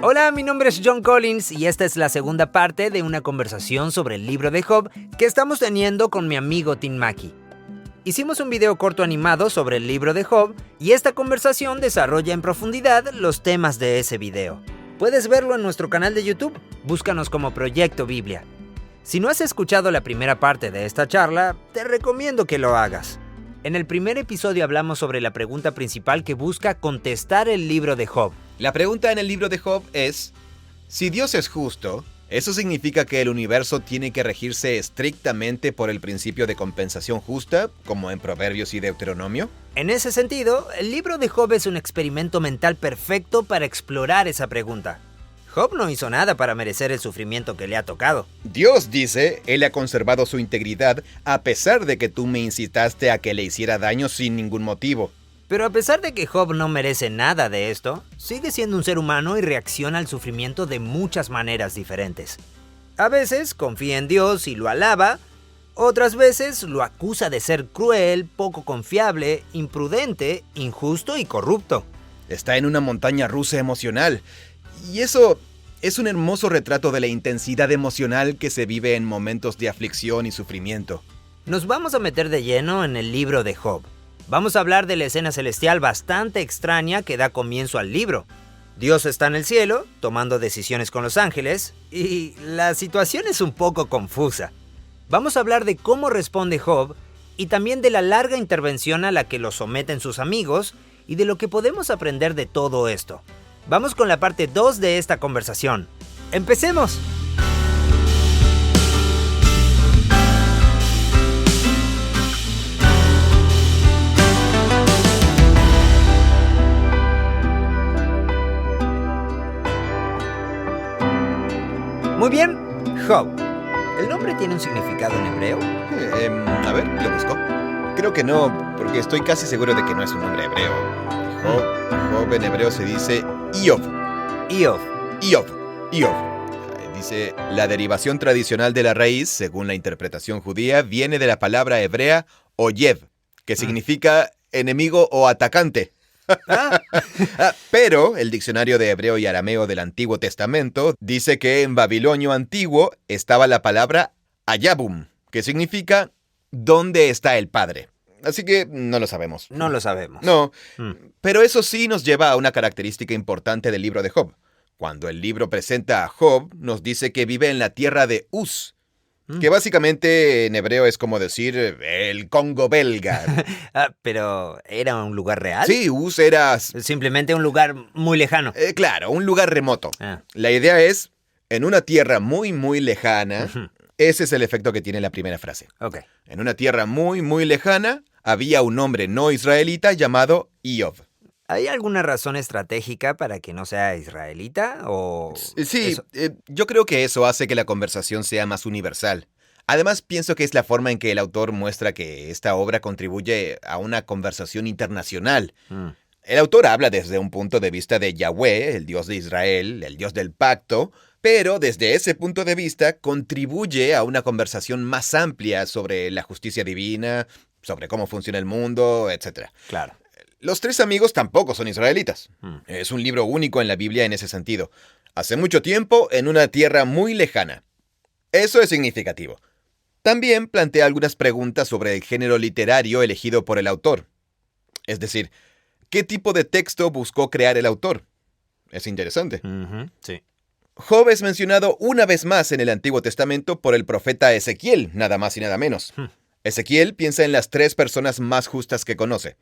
Hola, mi nombre es John Collins y esta es la segunda parte de una conversación sobre el libro de Job que estamos teniendo con mi amigo Tim Mackie. Hicimos un video corto animado sobre el libro de Job y esta conversación desarrolla en profundidad los temas de ese video. Puedes verlo en nuestro canal de YouTube, búscanos como Proyecto Biblia. Si no has escuchado la primera parte de esta charla, te recomiendo que lo hagas. En el primer episodio hablamos sobre la pregunta principal que busca contestar el libro de Job. La pregunta en el libro de Job es, si Dios es justo, ¿eso significa que el universo tiene que regirse estrictamente por el principio de compensación justa, como en Proverbios y Deuteronomio? En ese sentido, el libro de Job es un experimento mental perfecto para explorar esa pregunta. Job no hizo nada para merecer el sufrimiento que le ha tocado. Dios dice, Él ha conservado su integridad a pesar de que tú me incitaste a que le hiciera daño sin ningún motivo. Pero a pesar de que Job no merece nada de esto, sigue siendo un ser humano y reacciona al sufrimiento de muchas maneras diferentes. A veces confía en Dios y lo alaba, otras veces lo acusa de ser cruel, poco confiable, imprudente, injusto y corrupto. Está en una montaña rusa emocional, y eso es un hermoso retrato de la intensidad emocional que se vive en momentos de aflicción y sufrimiento. Nos vamos a meter de lleno en el libro de Job. Vamos a hablar de la escena celestial bastante extraña que da comienzo al libro. Dios está en el cielo, tomando decisiones con los ángeles, y la situación es un poco confusa. Vamos a hablar de cómo responde Job, y también de la larga intervención a la que lo someten sus amigos, y de lo que podemos aprender de todo esto. Vamos con la parte 2 de esta conversación. ¡Empecemos! Muy bien, Job. ¿El nombre tiene un significado en hebreo? A ver, lo busco. Creo que no, porque estoy casi seguro de que no es un nombre hebreo. Job en hebreo se dice Iyov. Iyov. Dice, la derivación tradicional de la raíz, según la interpretación judía, viene de la palabra hebrea oyev, que significa enemigo o atacante. Pero el diccionario de hebreo y arameo del Antiguo Testamento dice que en babilonio antiguo estaba la palabra ayabum, que significa ¿dónde está el padre? Así que no lo sabemos. No lo sabemos. No, pero eso sí nos lleva a una característica importante del libro de Job. Cuando el libro presenta a Job, nos dice que vive en la tierra de Uz, que básicamente en hebreo es como decir el Congo belga. ¿Pero era un lugar real? Sí, Uz era... Simplemente un lugar muy lejano. Claro, un lugar remoto. La idea es, en una tierra muy, muy lejana, ese es el efecto que tiene la primera frase. Okay. En una tierra muy, muy lejana, había un hombre no israelita llamado Iyov. ¿Hay alguna razón estratégica para que no sea israelita o...? Sí, yo creo que eso hace que la conversación sea más universal. Además, pienso que es la forma en que el autor muestra que esta obra contribuye a una conversación internacional. El autor habla desde un punto de vista de Yahweh, el Dios de Israel, el Dios del pacto, pero desde ese punto de vista contribuye a una conversación más amplia sobre la justicia divina, sobre cómo funciona el mundo, etc. Claro. Los tres amigos tampoco son israelitas. Es un libro único en la Biblia en ese sentido. Hace mucho tiempo, en una tierra muy lejana. Eso es significativo. También plantea algunas preguntas sobre el género literario elegido por el autor. Es decir, ¿qué tipo de texto buscó crear el autor? Es interesante. Sí. Job es mencionado una vez más en el Antiguo Testamento por el profeta Ezequiel, nada más y nada menos. Ezequiel piensa en las tres personas más justas que conoce.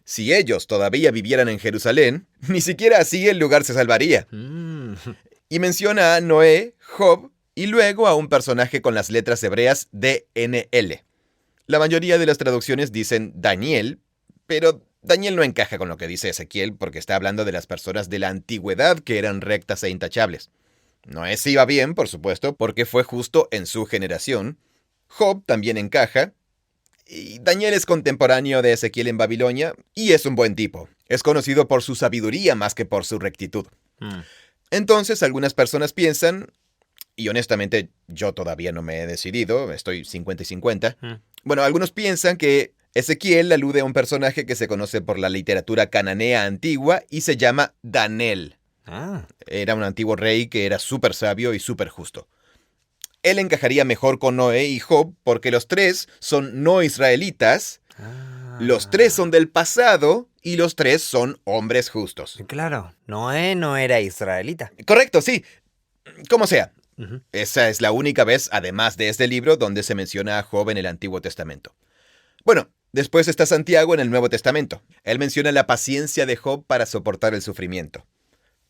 Si ellos todavía vivieran en Jerusalén, ni siquiera así el lugar se salvaría. Y menciona a Noé, Job y luego a un personaje con las letras hebreas DNL. La mayoría de las traducciones dicen Daniel, pero Daniel no encaja con lo que dice Ezequiel porque está hablando de las personas de la antigüedad que eran rectas e intachables. Noé sí iba bien, por supuesto, porque fue justo en su generación. Job también encaja. Y Daniel es contemporáneo de Ezequiel en Babilonia y es un buen tipo. Es conocido por su sabiduría más que por su rectitud. Entonces, algunas personas piensan, y honestamente yo todavía no me he decidido, estoy 50 y 50. Bueno, algunos piensan que Ezequiel alude a un personaje que se conoce por la literatura cananea antigua y se llama Danel. Ah, Era un antiguo rey que era súper sabio y súper justo. Él encajaría mejor con Noé y Job porque los tres son no israelitas, los tres son del pasado y los tres son hombres justos. claro, Noé no era israelita. Correcto, sí. Como sea. Ujú. Esa es la única vez, además de este libro, donde se menciona a Job en el Antiguo Testamento. Bueno, después está Santiago en el Nuevo Testamento. Él menciona la paciencia de Job para soportar el sufrimiento.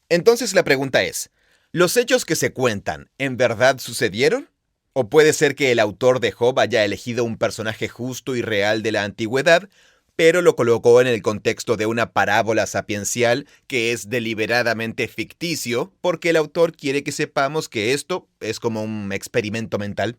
Entonces la pregunta es, ¿los hechos que se cuentan en verdad sucedieron? ¿O puede ser que el autor de Job haya elegido un personaje justo y real de la antigüedad, pero lo colocó en el contexto de una parábola sapiencial que es deliberadamente ficticio porque el autor quiere que sepamos que esto es como un experimento mental?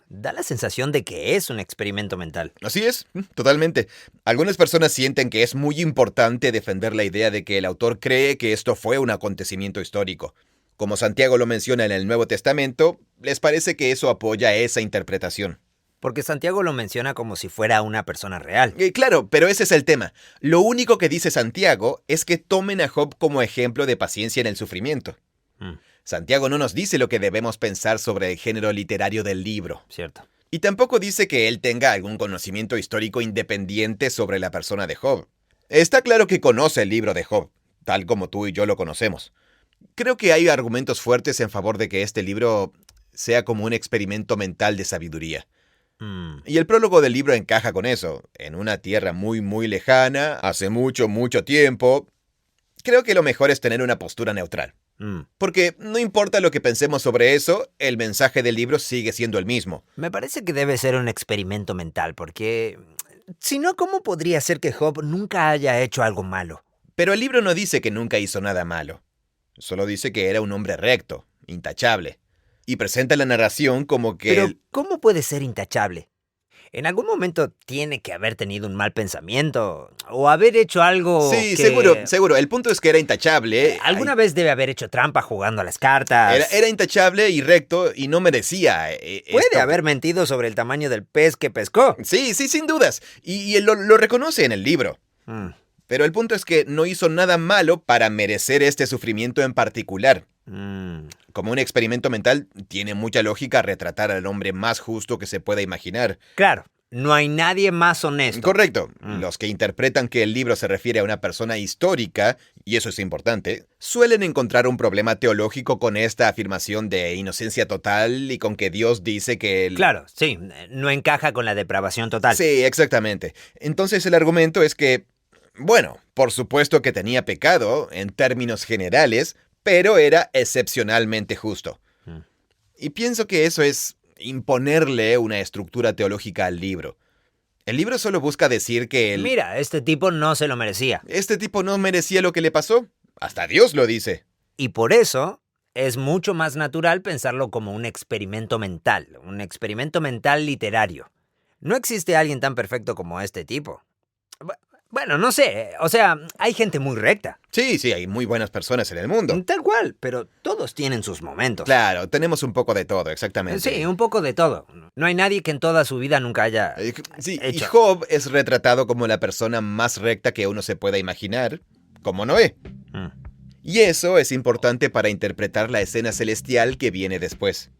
Da la sensación de que es un experimento mental. Así es, totalmente. Algunas personas sienten que es muy importante defender la idea de que el autor cree que esto fue un acontecimiento histórico. Como Santiago lo menciona en el Nuevo Testamento, les parece que eso apoya esa interpretación. Porque Santiago lo menciona como si fuera una persona real. Claro, pero ese es el tema. Lo único que dice Santiago es que tomen a Job como ejemplo de paciencia en el sufrimiento. Mm, Santiago no nos dice lo que debemos pensar sobre el género literario del libro. cierto. Y tampoco dice que él tenga algún conocimiento histórico independiente sobre la persona de Job. Está claro que conoce el libro de Job, tal como tú y yo lo conocemos. Creo que hay argumentos fuertes en favor de que este libro sea como un experimento mental de sabiduría. Y el prólogo del libro encaja con eso. En una tierra muy, muy lejana, hace mucho, mucho tiempo. Creo que lo mejor es tener una postura neutral. Porque no importa lo que pensemos sobre eso, el mensaje del libro sigue siendo el mismo. Me parece que debe ser un experimento mental, porque si no, ¿cómo podría ser que Job nunca haya hecho algo malo? Pero el libro no dice que nunca hizo nada malo. Solo dice que era un hombre recto, intachable. Y presenta la narración como que... Pero, ¿cómo puede ser intachable? En algún momento tiene que haber tenido un mal pensamiento o haber hecho algo Sí, que... seguro. El punto es que era intachable. Alguna vez debe haber hecho trampa jugando a las cartas. Era intachable y recto y no merecía Puede esto. haber mentido sobre el tamaño del pez que pescó. Sí, sin dudas. Y él lo reconoce en el libro. Mm, Pero el punto es que no hizo nada malo para merecer este sufrimiento en particular. mm. Como un experimento mental, tiene mucha lógica retratar al hombre más justo que se pueda imaginar. Claro, no hay nadie más honesto. Correcto. Mm. Los que interpretan que el libro se refiere a una persona histórica, y eso es importante, suelen encontrar un problema teológico con esta afirmación de inocencia total y con que Dios dice que... Claro, sí, no encaja con la depravación total. Sí, exactamente. Entonces el argumento es que, bueno, por supuesto que tenía pecado en términos generales, pero era excepcionalmente justo. Mm. Y pienso que eso es imponerle una estructura teológica al libro. El libro solo busca decir que Mira, este tipo no se lo merecía. este tipo no merecía lo que le pasó. Hasta Dios lo dice. Y por eso es mucho más natural pensarlo como un experimento mental literario. No existe alguien tan perfecto como este tipo. Bueno, no sé, o sea, hay gente muy recta. Sí, hay muy buenas personas en el mundo. Tal cual, pero todos tienen sus momentos. Claro, tenemos un poco de todo, exactamente. Sí, un poco de todo. No hay nadie que en toda su vida nunca haya Sí, y hecho. Job es retratado como la persona más recta que uno se pueda imaginar, como Noé. Mm. Y eso es importante para interpretar la escena celestial que viene después.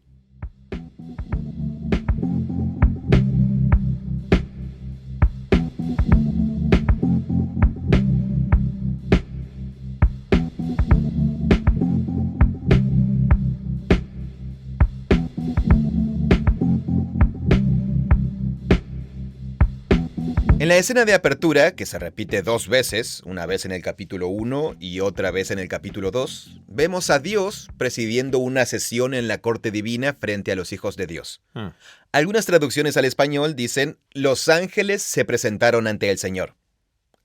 En la escena de apertura, que se repite dos veces, una vez en el capítulo 1 y otra vez en el capítulo 2, vemos a Dios presidiendo una sesión en la corte divina frente a los hijos de Dios. Mm. Algunas traducciones al español dicen, los ángeles se presentaron ante el Señor.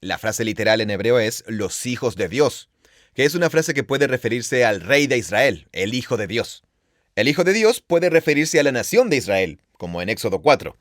La frase literal en hebreo es, los hijos de Dios, que es una frase que puede referirse al rey de Israel, el hijo de Dios. El hijo de Dios puede referirse a la nación de Israel, como en Éxodo 4.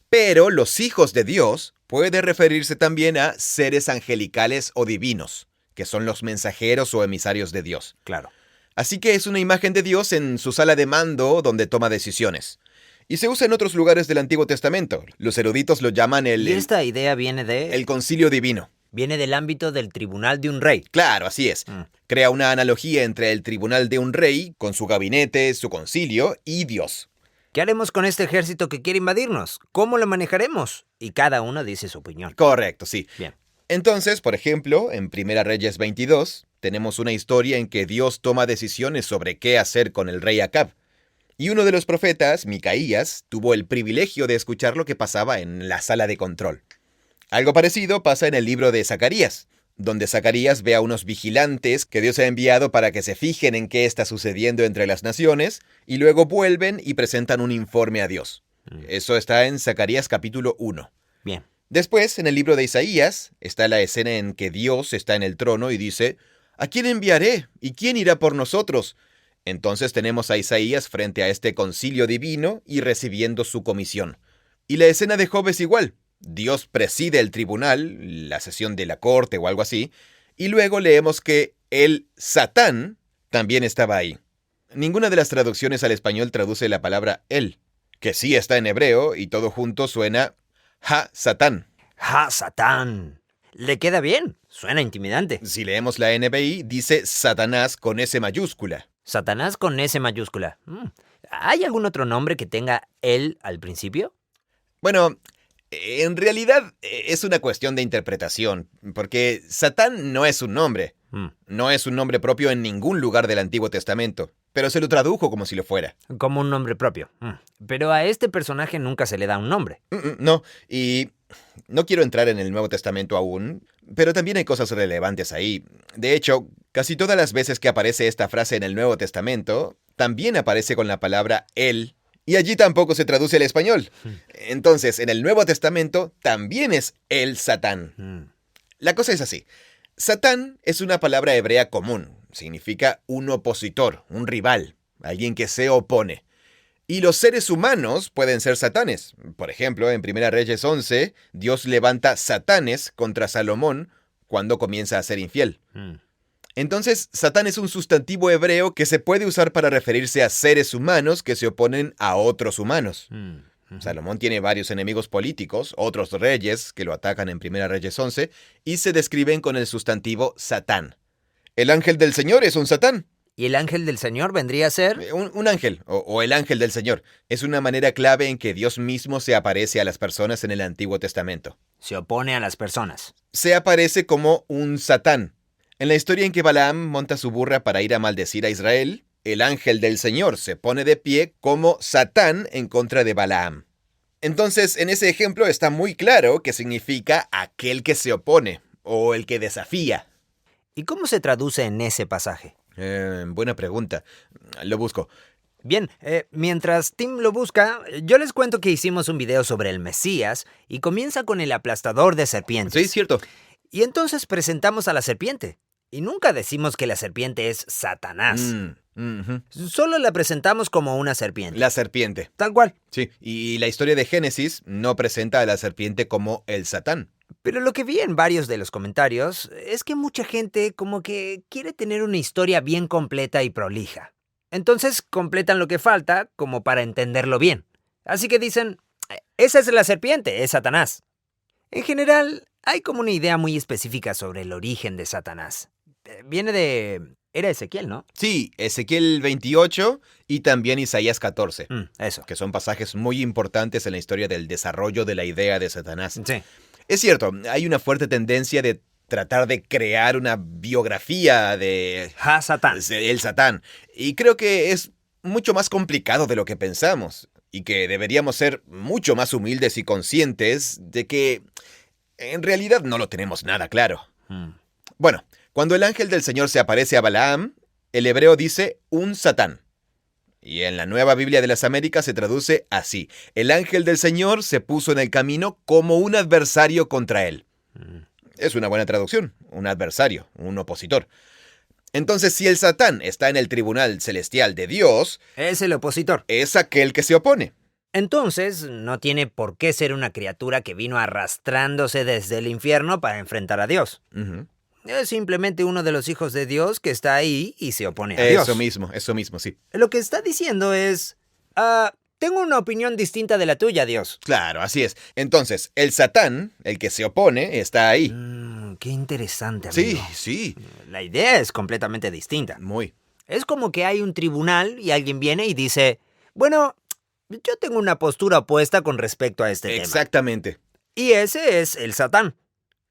Pero los hijos de Dios puede referirse también a seres angelicales o divinos, que son los mensajeros o emisarios de Dios. Claro. Así que es una imagen de Dios en su sala de mando donde toma decisiones. Y se usa en otros lugares del Antiguo Testamento. Los eruditos lo llaman ¿Y esta idea viene de...? el concilio divino. Viene del ámbito del tribunal de un rey. Claro, así es. Crea una analogía entre el tribunal de un rey, con su gabinete, su concilio, y Dios. ¿Qué haremos con este ejército que quiere invadirnos? ¿Cómo lo manejaremos? Y cada uno dice su opinión. Correcto, sí. Bien. Entonces, por ejemplo, en 1 Reyes 22, tenemos una historia en que Dios toma decisiones sobre qué hacer con el rey Acab. Y uno de los profetas, Micaías, tuvo el privilegio de escuchar lo que pasaba en la sala de control. Algo parecido pasa en el libro de Zacarías, donde Zacarías ve a unos vigilantes que Dios ha enviado para que se fijen en qué está sucediendo entre las naciones, y luego vuelven y presentan un informe a Dios. Eso está en Zacarías capítulo 1. Bien. Después, en el libro de Isaías, está la escena en que Dios está en el trono y dice, ¿a quién enviaré? ¿Y quién irá por nosotros? Entonces tenemos a Isaías frente a este concilio divino y recibiendo su comisión. Y la escena de Job es igual. Dios preside el tribunal, la sesión de la corte o algo así, y luego leemos que el Satán también estaba ahí. Ninguna de las traducciones al español traduce la palabra él, que sí está en hebreo y todo junto suena Ha-Satán. ¡Ja-Satán! Le queda bien. Suena intimidante. Si leemos la NBI, dice Satanás con S mayúscula. Satanás con S mayúscula. ¿Hay algún otro nombre que tenga él al principio? Bueno, en realidad es una cuestión de interpretación, porque Satán no es un nombre. No es un nombre propio en ningún lugar del Antiguo Testamento, pero se lo tradujo como si lo fuera. Como un nombre propio. Pero a este personaje nunca se le da un nombre. No, y no quiero entrar en el Nuevo Testamento aún, pero también hay cosas relevantes ahí. De hecho, casi todas las veces que aparece esta frase en el Nuevo Testamento, también aparece con la palabra él, y allí tampoco se traduce al español. Entonces, en el Nuevo Testamento también es el Satán. La cosa es así. Satán es una palabra hebrea común. Significa un opositor, un rival, alguien que se opone. Y los seres humanos pueden ser satanes. Por ejemplo, en 1 Reyes 11, Dios levanta satanes contra Salomón cuando comienza a ser infiel. Entonces, Satán es un sustantivo hebreo que se puede usar para referirse a seres humanos que se oponen a otros humanos. Salomón tiene varios enemigos políticos, otros reyes que lo atacan en 1 Reyes 11, y se describen con el sustantivo Satán. El ángel del Señor es un Satán. ¿Y el ángel del Señor vendría a ser? Un ángel, o el ángel del Señor. Es una manera clave en que Dios mismo se aparece a las personas en el Antiguo Testamento. Se opone a las personas. Se aparece como un Satán. En la historia en que Balaam monta su burra para ir a maldecir a Israel, el ángel del Señor se pone de pie como Satán en contra de Balaam. Entonces, en ese ejemplo está muy claro que significa aquel que se opone, o el que desafía. ¿Y cómo se traduce en ese pasaje? Buena pregunta. Lo busco. Bien, mientras Tim lo busca, yo les cuento que hicimos un video sobre el Mesías y comienza con el aplastador de serpientes. Sí, cierto. Y entonces presentamos a la serpiente. Y nunca decimos que la serpiente es Satanás. Solo la presentamos como una serpiente. La serpiente. Tal cual. Sí, y la historia de Génesis no presenta a la serpiente como el Satán. Pero lo que vi en varios de los comentarios es que mucha gente como que quiere tener una historia bien completa y prolija. Entonces completan lo que falta como para entenderlo bien. Así que dicen, esa es la serpiente, es Satanás. En general, hay como una idea muy específica sobre el origen de Satanás. Viene de... Era Ezequiel, ¿no? Sí, Ezequiel 28 y también Isaías 14. Eso. Que son pasajes muy importantes en la historia del desarrollo de la idea de Satanás. Sí. Es cierto, hay una fuerte tendencia de tratar de crear una biografía de... Satán. El Satán. Y creo que es mucho más complicado de lo que pensamos. Y que deberíamos ser mucho más humildes y conscientes de que en realidad no lo tenemos nada claro. Bueno, cuando el ángel del Señor se aparece a Balaam, el hebreo dice un Satán. Y en la Nueva Biblia de las Américas se traduce así. El ángel del Señor se puso en el camino como un adversario contra él. Es una buena traducción. Un adversario, un opositor. Entonces, si el Satán está en el tribunal celestial de Dios... Es el opositor. Es aquel que se opone. Entonces, no tiene por qué ser una criatura que vino arrastrándose desde el infierno para enfrentar a Dios. Es simplemente uno de los hijos de Dios que está ahí y se opone a Dios. Eso mismo, sí. Lo que está diciendo es... tengo una opinión distinta de la tuya, Dios. Claro, así es. Entonces, el Satán, el que se opone, está ahí. Qué interesante, Sí, amigo. sí, La idea es completamente distinta. muy. Es como que hay un tribunal y alguien viene y dice, bueno, yo tengo una postura opuesta con respecto a este tema. Exactamente. Y ese es el Satán.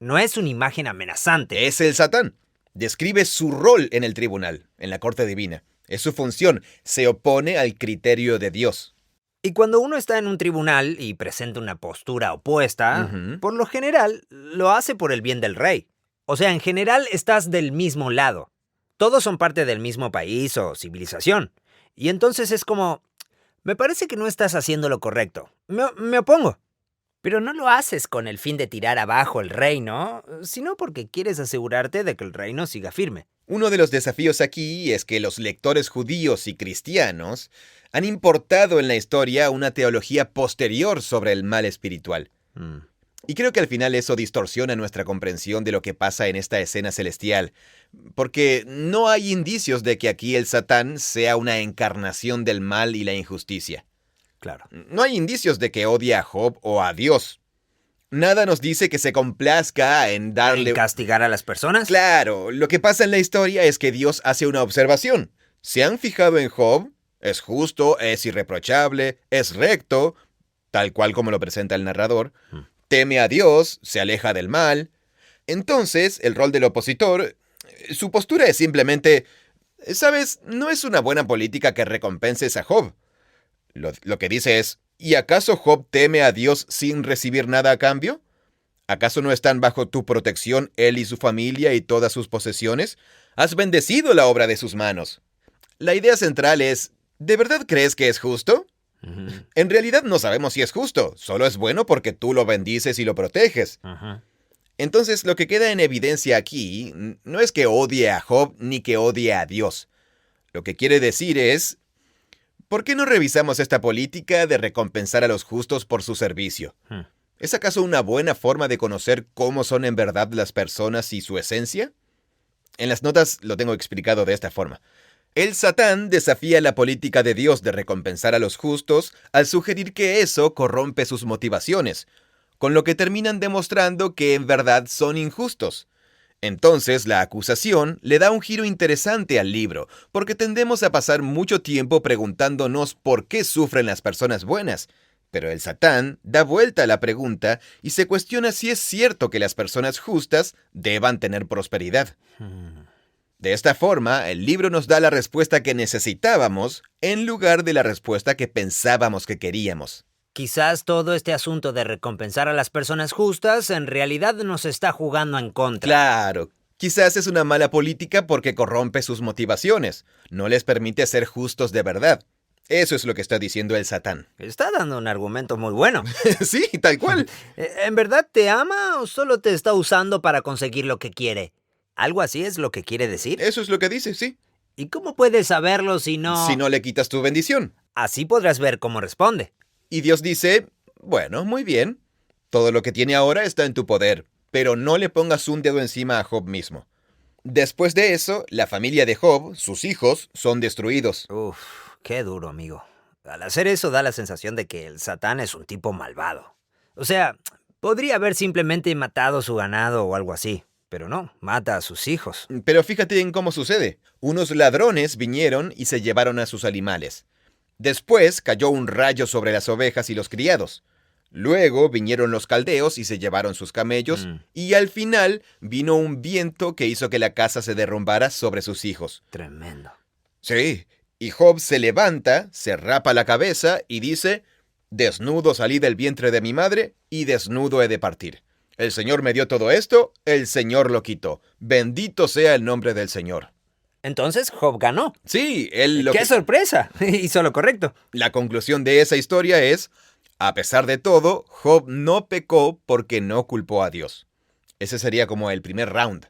No es una imagen amenazante. Es el Satán. Describe su rol en el tribunal, en la corte divina. Es su función. Se opone al criterio de Dios. Y cuando uno está en un tribunal y presenta una postura opuesta, Ujú. por lo general lo hace por el bien del rey. O sea, en general estás del mismo lado. Todos son parte del mismo país o civilización. Y entonces es como, me parece que no estás haciendo lo correcto. Me opongo. Pero no lo haces con el fin de tirar abajo el reino, sino porque quieres asegurarte de que el reino siga firme. Uno de los desafíos aquí es que los lectores judíos y cristianos han importado en la historia una teología posterior sobre el mal espiritual. Y creo que al final eso distorsiona nuestra comprensión de lo que pasa en esta escena celestial, porque no hay indicios de que aquí el Satán sea una encarnación del mal y la injusticia. Claro. No hay indicios de que odie a Job o a Dios. Nada nos dice que se complazca en darle... ¿En castigar a las personas? Claro, lo que pasa en la historia es que Dios hace una observación. ¿Se han fijado en Job? Es justo, es irreprochable, es recto, tal cual como lo presenta el narrador. Teme a Dios, se aleja del mal. Entonces, el rol del opositor, su postura es simplemente, ¿sabes? No es una buena política que recompenses a Job. Lo que dice es, ¿y acaso Job teme a Dios sin recibir nada a cambio? ¿Acaso no están bajo tu protección él y su familia y todas sus posesiones? Has bendecido la obra de sus manos. La idea central es, ¿de verdad crees que es justo? En realidad no sabemos si es justo, solo es bueno porque tú lo bendices y lo proteges. Entonces lo que queda en evidencia aquí no es que odie a Job ni que odie a Dios. Lo que quiere decir es, ¿por qué no revisamos esta política de recompensar a los justos por su servicio? ¿Es acaso una buena forma de conocer cómo son en verdad las personas y su esencia? En las notas lo tengo explicado de esta forma. El Satán desafía la política de Dios de recompensar a los justos al sugerir que eso corrompe sus motivaciones, con lo que terminan demostrando que en verdad son injustos. Entonces la acusación le da un giro interesante al libro, porque tendemos a pasar mucho tiempo preguntándonos por qué sufren las personas buenas. Pero el Satán da vuelta a la pregunta y se cuestiona si es cierto que las personas justas deban tener prosperidad. De esta forma, el libro nos da la respuesta que necesitábamos en lugar de la respuesta que pensábamos que queríamos. Quizás todo este asunto de recompensar a las personas justas en realidad nos está jugando en contra. Claro, quizás es una mala política porque corrompe sus motivaciones, no les permite ser justos de verdad. Eso es lo que está diciendo el Satán. Está dando un argumento muy bueno. Sí, tal cual. ¿En verdad te ama o solo te está usando para conseguir lo que quiere? ¿Algo así es lo que quiere decir? Eso es lo que dice, sí. ¿Y cómo puedes saberlo si no...? Si no le quitas tu bendición. Así podrás ver cómo responde. Y Dios dice, bueno, muy bien. Todo lo que tiene ahora está en tu poder, pero no le pongas un dedo encima a Job mismo. Después de eso, la familia de Job, sus hijos, son destruidos. Uf, qué duro, amigo. Al hacer eso da la sensación de que el Satán es un tipo malvado. O sea, podría haber simplemente matado su ganado o algo así. Pero no, mata a sus hijos. Pero fíjate en cómo sucede. Unos ladrones vinieron y se llevaron a sus animales. Después cayó un rayo sobre las ovejas y los criados. Luego vinieron los caldeos y se llevaron sus camellos. Y al final vino un viento que hizo que la casa se derrumbara sobre sus hijos. Tremendo. Sí, y Job se levanta, se rapa la cabeza y dice, desnudo salí del vientre de mi madre y desnudo he de partir. El Señor me dio todo esto, el Señor lo quitó. Bendito sea el nombre del Señor. Entonces Job ganó. Sí, ¡Qué sorpresa! Hizo lo correcto. La conclusión de esa historia es, a pesar de todo, Job no pecó porque no culpó a Dios. Ese sería como el primer round.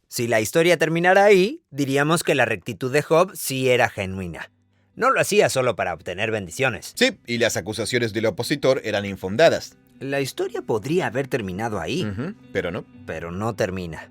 Si la historia terminara ahí, diríamos que la rectitud de Job sí era genuina. No lo hacía solo para obtener bendiciones. Sí, y las acusaciones del opositor eran infundadas. La historia podría haber terminado ahí. Pero no. Pero no termina.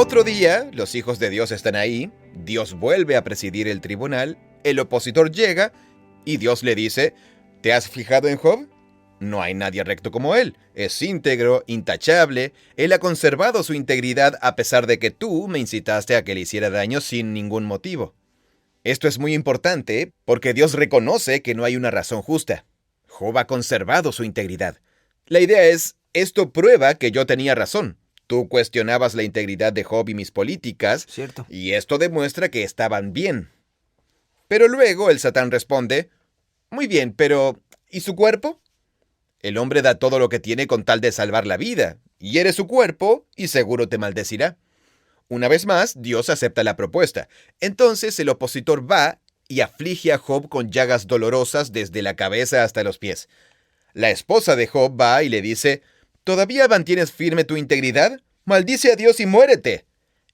otro día, los hijos de Dios están ahí, Dios vuelve a presidir el tribunal, el opositor llega y Dios le dice, ¿te has fijado en Job? No hay nadie recto como él, es íntegro, intachable, él ha conservado su integridad a pesar de que tú me incitaste a que le hiciera daño sin ningún motivo. Esto es muy importante porque Dios reconoce que no hay una razón justa. Job ha conservado su integridad. La idea es, esto prueba que yo tenía razón. Tú cuestionabas la integridad de Job y mis políticas, Cierto. y esto demuestra que estaban bien. Pero luego el Satán responde, muy bien, pero ¿y su cuerpo? El hombre da todo lo que tiene con tal de salvar la vida. Hiere su cuerpo y seguro te maldecirá. Una vez más, Dios acepta la propuesta. Entonces el opositor va y aflige a Job con llagas dolorosas desde la cabeza hasta los pies. La esposa de Job va y le dice, ¿todavía mantienes firme tu integridad? Maldice a Dios y muérete.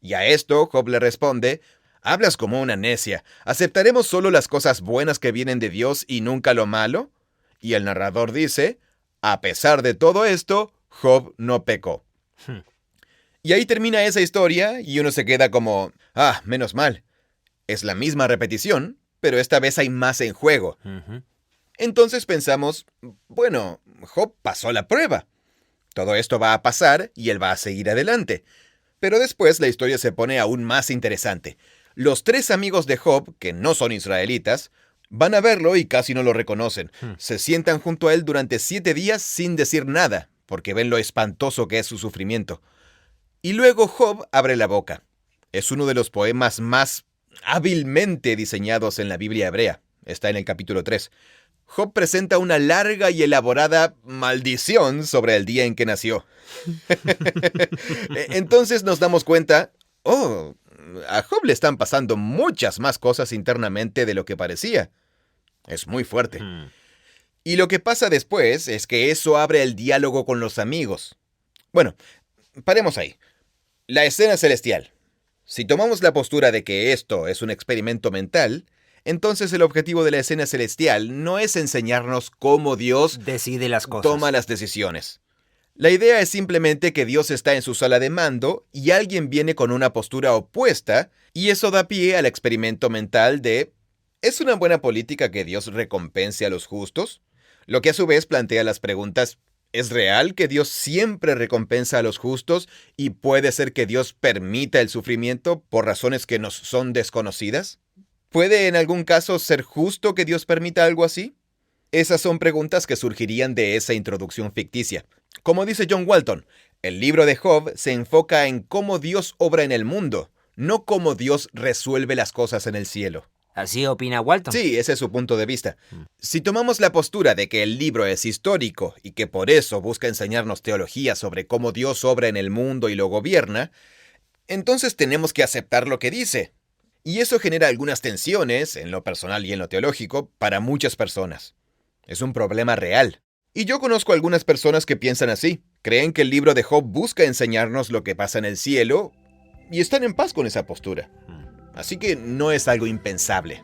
Y a esto Job le responde, hablas como una necia. ¿Aceptaremos solo las cosas buenas que vienen de Dios y nunca lo malo? Y el narrador dice, a pesar de todo esto, Job no pecó. Y ahí termina esa historia y uno se queda como, menos mal. Es la misma repetición, pero esta vez hay más en juego. Entonces pensamos, bueno, Job pasó la prueba. Todo esto va a pasar y él va a seguir adelante. Pero después la historia se pone aún más interesante. Los 3 amigos de Job, que no son israelitas, van a verlo y casi no lo reconocen. Se sientan junto a él durante 7 días sin decir nada, porque ven lo espantoso que es su sufrimiento. Y luego Job abre la boca. Es uno de los poemas más hábilmente diseñados en la Biblia hebrea. Está en el capítulo 3. Job presenta una larga y elaborada maldición sobre el día en que nació. Entonces nos damos cuenta, a Job le están pasando muchas más cosas internamente de lo que parecía. Es muy fuerte. Y lo que pasa después es que eso abre el diálogo con los amigos. Bueno, paremos ahí. La escena celestial. Si tomamos la postura de que esto es un experimento mental, entonces el objetivo de la escena celestial no es enseñarnos cómo Dios decide las cosas. Toma las decisiones. La idea es simplemente que Dios está en su sala de mando y alguien viene con una postura opuesta y eso da pie al experimento mental de ¿es una buena política que Dios recompense a los justos? Lo que a su vez plantea las preguntas ¿es real que Dios siempre recompensa a los justos y puede ser que Dios permita el sufrimiento por razones que nos son desconocidas? ¿Puede en algún caso ser justo que Dios permita algo así? Esas son preguntas que surgirían de esa introducción ficticia. Como dice John Walton, el libro de Job se enfoca en cómo Dios obra en el mundo, no cómo Dios resuelve las cosas en el cielo. Así opina Walton. Sí, ese es su punto de vista. Si tomamos la postura de que el libro es histórico y que por eso busca enseñarnos teología sobre cómo Dios obra en el mundo y lo gobierna, entonces tenemos que aceptar lo que dice. Y eso genera algunas tensiones, en lo personal y en lo teológico, para muchas personas. Es un problema real. Y yo conozco algunas personas que piensan así. Creen que el libro de Job busca enseñarnos lo que pasa en el cielo y están en paz con esa postura. Así que no es algo impensable.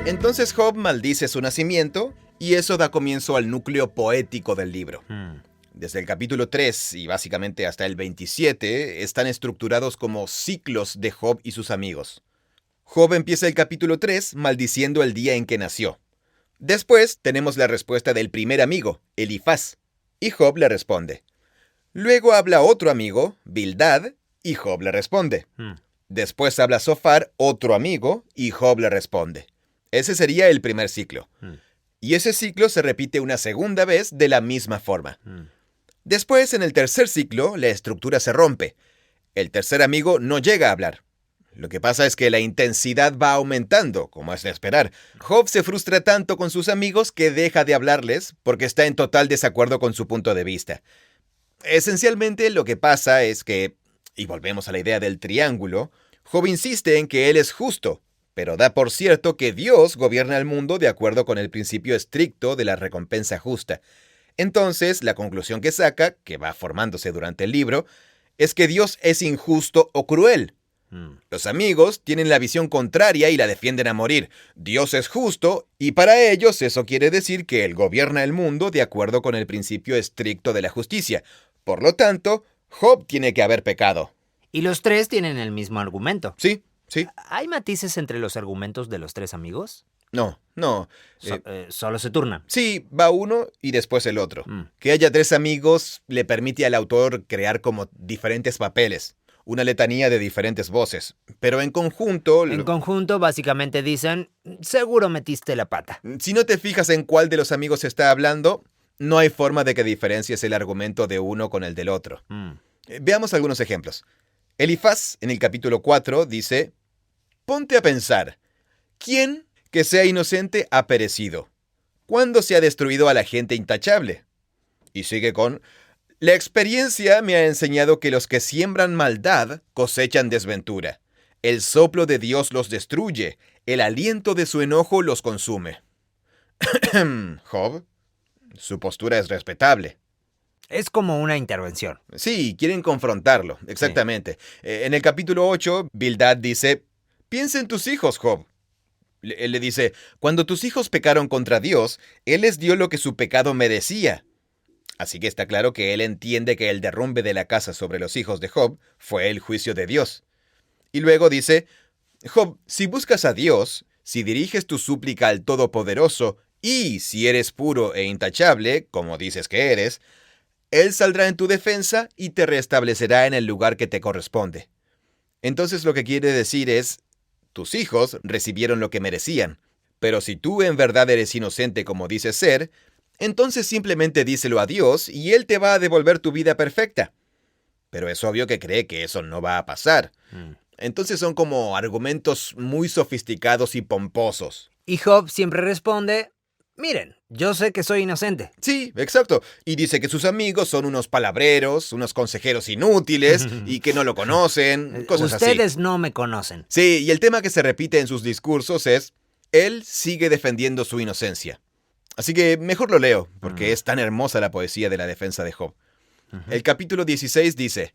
Entonces Job maldice su nacimiento y eso da comienzo al núcleo poético del libro. Desde el capítulo 3 y básicamente hasta el 27 están estructurados como ciclos de Job y sus amigos. Job empieza el capítulo 3 maldiciendo el día en que nació. Después tenemos la respuesta del primer amigo, Elifaz, y Job le responde. Luego habla otro amigo, Bildad, y Job le responde. Después habla Zofar, otro amigo, y Job le responde. Ese sería el primer ciclo. Y ese ciclo se repite una segunda vez de la misma forma. Después, en el tercer ciclo, la estructura se rompe. El tercer amigo no llega a hablar. Lo que pasa es que la intensidad va aumentando, como es de esperar. Job se frustra tanto con sus amigos que deja de hablarles porque está en total desacuerdo con su punto de vista. Esencialmente lo que pasa es que, y volvemos a la idea del triángulo, Job insiste en que él es justo, pero da por cierto que Dios gobierna el mundo de acuerdo con el principio estricto de la recompensa justa. Entonces, la conclusión que saca, que va formándose durante el libro, es que Dios es injusto o cruel. Los amigos tienen la visión contraria y la defienden a morir. Dios es justo y para ellos eso quiere decir que Él gobierna el mundo de acuerdo con el principio estricto de la justicia. Por lo tanto, Job tiene que haber pecado. Y los tres tienen el mismo argumento. Sí, sí. ¿Hay matices entre los argumentos de los tres amigos? No. Solo se turnan. Sí, va uno y después el otro. Que haya tres amigos le permite al autor crear como diferentes papeles. Una letanía de diferentes voces. Pero en conjunto... En conjunto, básicamente dicen, seguro metiste la pata. Si no te fijas en cuál de los amigos está hablando, no hay forma de que diferencies el argumento de uno con el del otro. Veamos algunos ejemplos. Elifaz, en el capítulo 4, dice: ponte a pensar, ¿quién que sea inocente ha perecido? ¿Cuándo se ha destruido a la gente intachable? Y sigue con: la experiencia me ha enseñado que los que siembran maldad cosechan desventura. El soplo de Dios los destruye, el aliento de su enojo los consume. Job, su postura es respetable. Es como una intervención. Sí, quieren confrontarlo, exactamente. Sí. En el capítulo 8, Bildad dice: piensa en tus hijos, Job. Él le dice: cuando tus hijos pecaron contra Dios, Él les dio lo que su pecado merecía. Así que está claro que él entiende que el derrumbe de la casa sobre los hijos de Job fue el juicio de Dios. Y luego dice: Job, si buscas a Dios, si diriges tu súplica al Todopoderoso, y si eres puro e intachable, como dices que eres, Él saldrá en tu defensa y te restablecerá en el lugar que te corresponde. Entonces lo que quiere decir es: tus hijos recibieron lo que merecían, pero si tú en verdad eres inocente como dices ser, entonces simplemente díselo a Dios y Él te va a devolver tu vida perfecta. Pero es obvio que cree que eso no va a pasar. Entonces son como argumentos muy sofisticados y pomposos. Y Job siempre responde: miren, yo sé que soy inocente. Sí, exacto. Y dice que sus amigos son unos palabreros, unos consejeros inútiles y que no lo conocen, cosas así. Ustedes no me conocen. Sí, y el tema que se repite en sus discursos es: él sigue defendiendo su inocencia. Así que mejor lo leo, porque es tan hermosa la poesía de la defensa de Job. El capítulo 16 dice: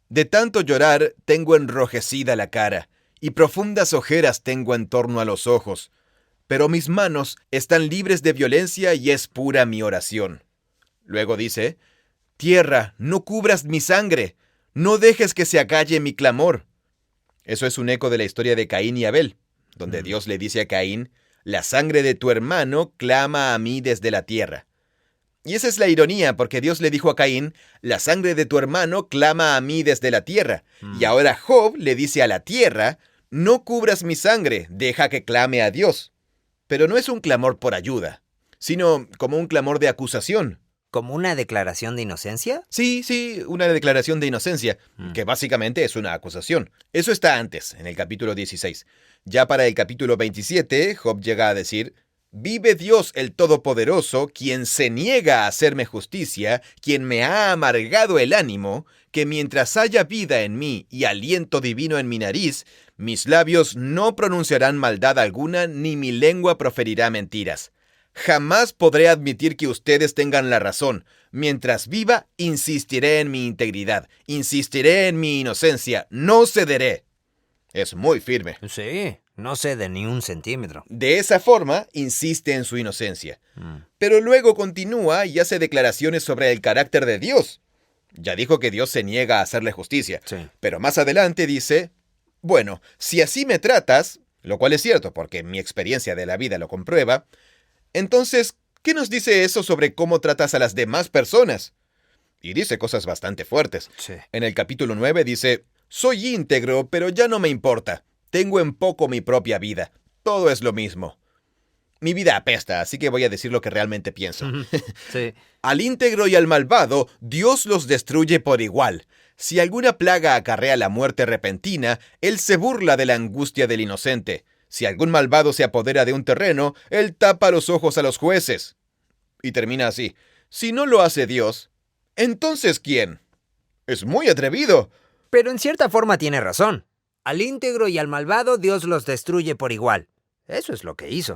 de tanto llorar tengo enrojecida la cara, y profundas ojeras tengo en torno a los ojos. Pero mis manos están libres de violencia y es pura mi oración. Luego dice: tierra, no cubras mi sangre, no dejes que se acalle mi clamor. Eso es un eco de la historia de Caín y Abel, donde Dios le dice a Caín: la sangre de tu hermano clama a mí desde la tierra. Y esa es la ironía, porque Dios le dijo a Caín: la sangre de tu hermano clama a mí desde la tierra. Y ahora Job le dice a la tierra: no cubras mi sangre, deja que clame a Dios. Pero no es un clamor por ayuda, sino como un clamor de acusación. ¿Como una declaración de inocencia? Sí, una declaración de inocencia, que básicamente es una acusación. Eso está antes, en el capítulo 16. Ya para el capítulo 27, Job llega a decir: vive Dios el Todopoderoso, quien se niega a hacerme justicia, quien me ha amargado el ánimo, que mientras haya vida en mí y aliento divino en mi nariz, mis labios no pronunciarán maldad alguna, ni mi lengua proferirá mentiras. Jamás podré admitir que ustedes tengan la razón. Mientras viva, insistiré en mi integridad, insistiré en mi inocencia, no cederé. Es muy firme. Sí, no cede ni un centímetro. De esa forma, insiste en su inocencia. Pero luego continúa y hace declaraciones sobre el carácter de Dios. Ya dijo que Dios se niega a hacerle justicia. Sí. Pero más adelante dice: bueno, si así me tratas, lo cual es cierto porque mi experiencia de la vida lo comprueba, entonces, ¿qué nos dice eso sobre cómo tratas a las demás personas? Y dice cosas bastante fuertes. Sí. En el capítulo 9 dice: soy íntegro, pero ya no me importa. Tengo en poco mi propia vida. Todo es lo mismo. Mi vida apesta, así que voy a decir lo que realmente pienso. Sí. Al íntegro y al malvado, Dios los destruye por igual. Si alguna plaga acarrea la muerte repentina, Él se burla de la angustia del inocente. Si algún malvado se apodera de un terreno, Él tapa los ojos a los jueces. Y termina así: si no lo hace Dios, ¿entonces quién? Es muy atrevido. Pero en cierta forma tiene razón. Al íntegro y al malvado Dios los destruye por igual. Eso es lo que hizo.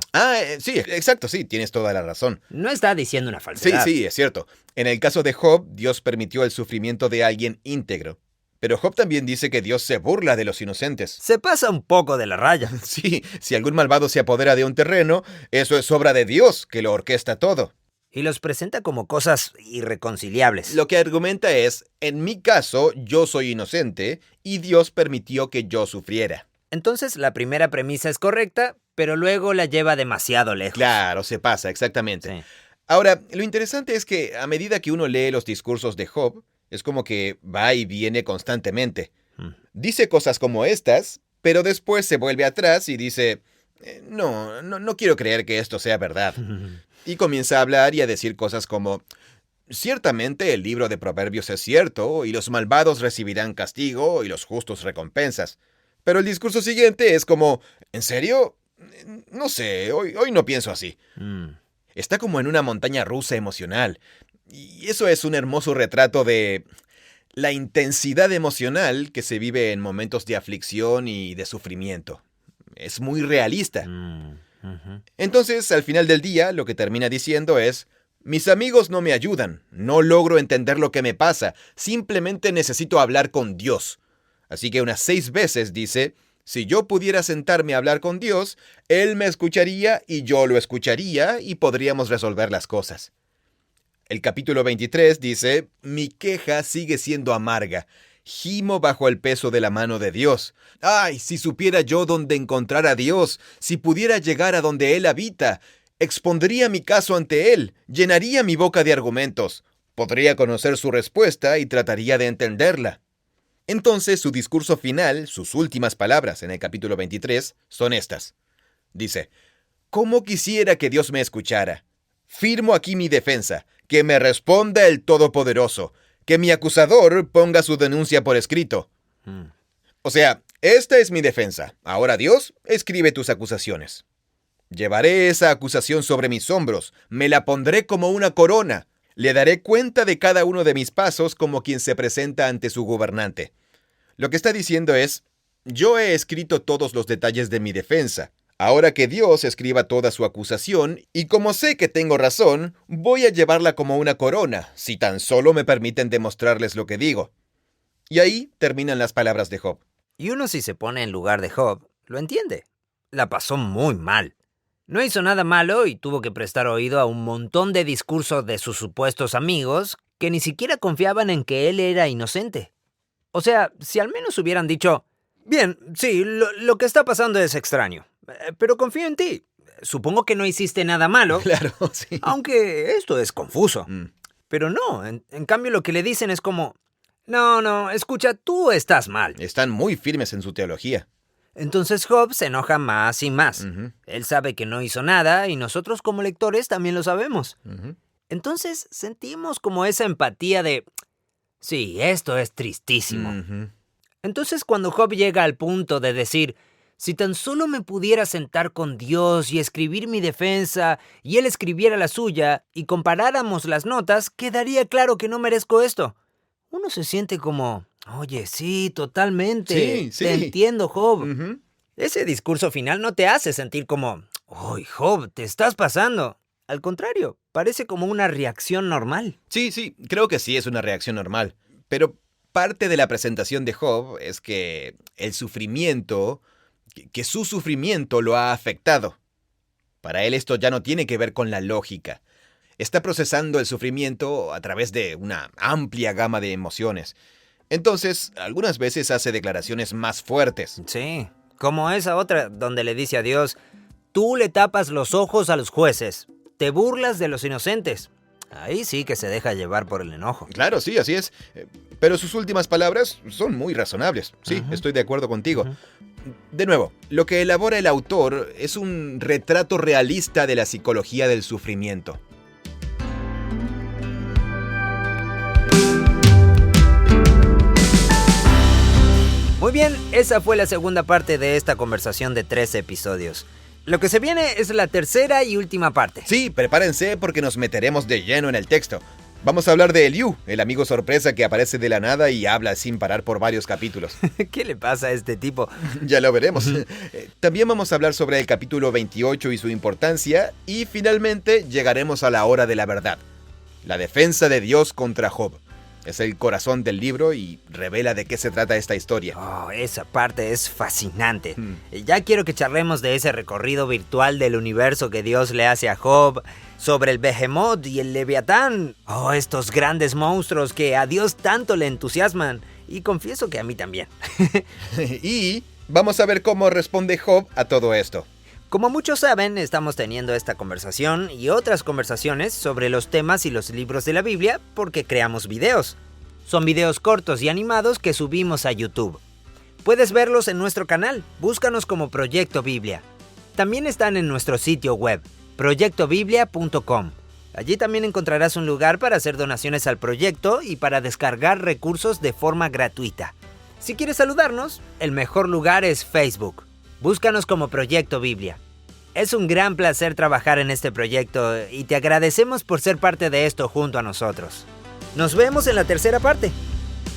Sí, exacto, sí, tienes toda la razón. No está diciendo una falsedad. Sí, es cierto. En el caso de Job, Dios permitió el sufrimiento de alguien íntegro. Pero Job también dice que Dios se burla de los inocentes. Se pasa un poco de la raya. Sí, si algún malvado se apodera de un terreno, eso es obra de Dios, que lo orquesta todo. Y los presenta como cosas irreconciliables. Lo que argumenta es, en mi caso, yo soy inocente y Dios permitió que yo sufriera. Entonces la primera premisa es correcta, pero luego la lleva demasiado lejos. Claro, se pasa, exactamente. Sí. Ahora, lo interesante es que a medida que uno lee los discursos de Job, es como que va y viene constantemente. Dice cosas como estas, pero después se vuelve atrás y dice, no quiero creer que esto sea verdad. Y comienza a hablar y a decir cosas como, ciertamente el libro de Proverbios es cierto, y los malvados recibirán castigo y los justos recompensas. Pero el discurso siguiente es como, ¿en serio? No sé, hoy no pienso así. Está como en una montaña rusa emocional. Y eso es un hermoso retrato de la intensidad emocional que se vive en momentos de aflicción y de sufrimiento. Es muy realista. Entonces, al final del día, lo que termina diciendo es, mis amigos no me ayudan, no logro entender lo que me pasa, simplemente necesito hablar con Dios. Así que unas 6 veces dice, si yo pudiera sentarme a hablar con Dios, Él me escucharía y yo lo escucharía y podríamos resolver las cosas. El capítulo 23 dice, mi queja sigue siendo amarga. Gimo bajo el peso de la mano de Dios. ¡Ay, si supiera yo dónde encontrar a Dios! Si pudiera llegar a donde Él habita, expondría mi caso ante Él, llenaría mi boca de argumentos, podría conocer su respuesta y trataría de entenderla. Entonces su discurso final, sus últimas palabras en el capítulo 23, son estas. Dice, ¿cómo quisiera que Dios me escuchara? Firmo aquí mi defensa, que me responda el Todopoderoso, que mi acusador ponga su denuncia por escrito. O sea, esta es mi defensa. Ahora Dios, escribe tus acusaciones. Llevaré esa acusación sobre mis hombros, me la pondré como una corona. Le daré cuenta de cada uno de mis pasos como quien se presenta ante su gobernante. Lo que está diciendo es, yo he escrito todos los detalles de mi defensa. Ahora que Dios escriba toda su acusación, y como sé que tengo razón, voy a llevarla como una corona, si tan solo me permiten demostrarles lo que digo. Y ahí terminan las palabras de Job. Y uno, si se pone en lugar de Job, lo entiende. La pasó muy mal. No hizo nada malo y tuvo que prestar oído a un montón de discursos de sus supuestos amigos que ni siquiera confiaban en que él era inocente. O sea, si al menos hubieran dicho, bien, sí, lo que está pasando es extraño, pero confío en ti. Supongo que no hiciste nada malo. Claro, sí. Aunque esto es confuso. Pero no, en cambio lo que le dicen es como, no, escucha, tú estás mal. Están muy firmes en su teología. Entonces Job se enoja más y más. Él sabe que no hizo nada y nosotros como lectores también lo sabemos. Entonces sentimos como esa empatía de, sí, esto es tristísimo. Entonces cuando Job llega al punto de decir, si tan solo me pudiera sentar con Dios y escribir mi defensa y él escribiera la suya y comparáramos las notas, quedaría claro que no merezco esto. Uno se siente como, oye, sí, totalmente. Sí. Te entiendo, Job. Ese discurso final no te hace sentir como, ¡ay, Job, te estás pasando! Al contrario, parece como una reacción normal. Sí, creo que sí es una reacción normal. Pero parte de la presentación de Job es que el sufrimiento, que su sufrimiento lo ha afectado. Para él esto ya no tiene que ver con la lógica. Está procesando el sufrimiento a través de una amplia gama de emociones. Entonces, algunas veces hace declaraciones más fuertes. Sí, como esa otra donde le dice a Dios, tú le tapas los ojos a los jueces, te burlas de los inocentes. Ahí sí que se deja llevar por el enojo. Claro, sí, así es. Pero sus últimas palabras son muy razonables. Sí, estoy de acuerdo contigo. De nuevo, lo que elabora el autor es un retrato realista de la psicología del sufrimiento. Muy bien, esa fue la segunda parte de esta conversación de 13 episodios. Lo que se viene es la tercera y última parte. Sí, prepárense porque nos meteremos de lleno en el texto. Vamos a hablar de Eliú, el amigo sorpresa que aparece de la nada y habla sin parar por varios capítulos. ¿Qué le pasa a este tipo? Ya lo veremos. También vamos a hablar sobre el capítulo 28 y su importancia, y finalmente llegaremos a la hora de la verdad. La defensa de Dios contra Job. Es el corazón del libro y revela de qué se trata esta historia. Oh, esa parte es fascinante. Ya quiero que charlemos de ese recorrido virtual del universo que Dios le hace a Job, sobre el Behemoth y el Leviatán. Oh, estos grandes monstruos que a Dios tanto le entusiasman. Y confieso que a mí también. Y vamos a ver cómo responde Job a todo esto. Como muchos saben, estamos teniendo esta conversación y otras conversaciones sobre los temas y los libros de la Biblia porque creamos videos. Son videos cortos y animados que subimos a YouTube. Puedes verlos en nuestro canal, búscanos como Proyecto Biblia. También están en nuestro sitio web, proyectobiblia.com. Allí también encontrarás un lugar para hacer donaciones al proyecto y para descargar recursos de forma gratuita. Si quieres saludarnos, el mejor lugar es Facebook. Búscanos como Proyecto Biblia. Es un gran placer trabajar en este proyecto y te agradecemos por ser parte de esto junto a nosotros. Nos vemos en la tercera parte.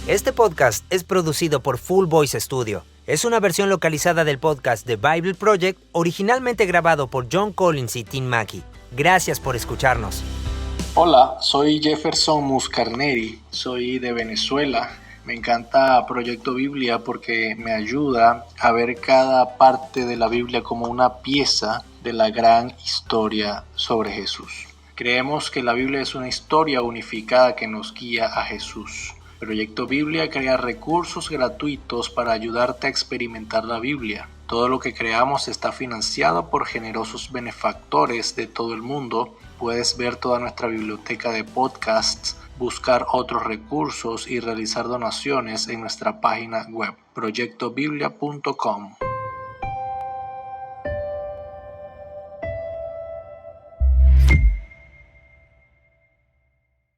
Este podcast es producido por Full Voice Studio. Es una versión localizada del podcast The Bible Project, originalmente grabado por John Collins y Tim Mackey. Gracias por escucharnos. Hola, soy Jefferson Muscarneri, soy de Venezuela. Me encanta Proyecto Biblia porque me ayuda a ver cada parte de la Biblia como una pieza de la gran historia sobre Jesús. Creemos que la Biblia es una historia unificada que nos guía a Jesús. Proyecto Biblia crea recursos gratuitos para ayudarte a experimentar la Biblia. Todo lo que creamos está financiado por generosos benefactores de todo el mundo. Puedes ver toda nuestra biblioteca de podcasts, buscar otros recursos y realizar donaciones en nuestra página web, proyectobiblia.com.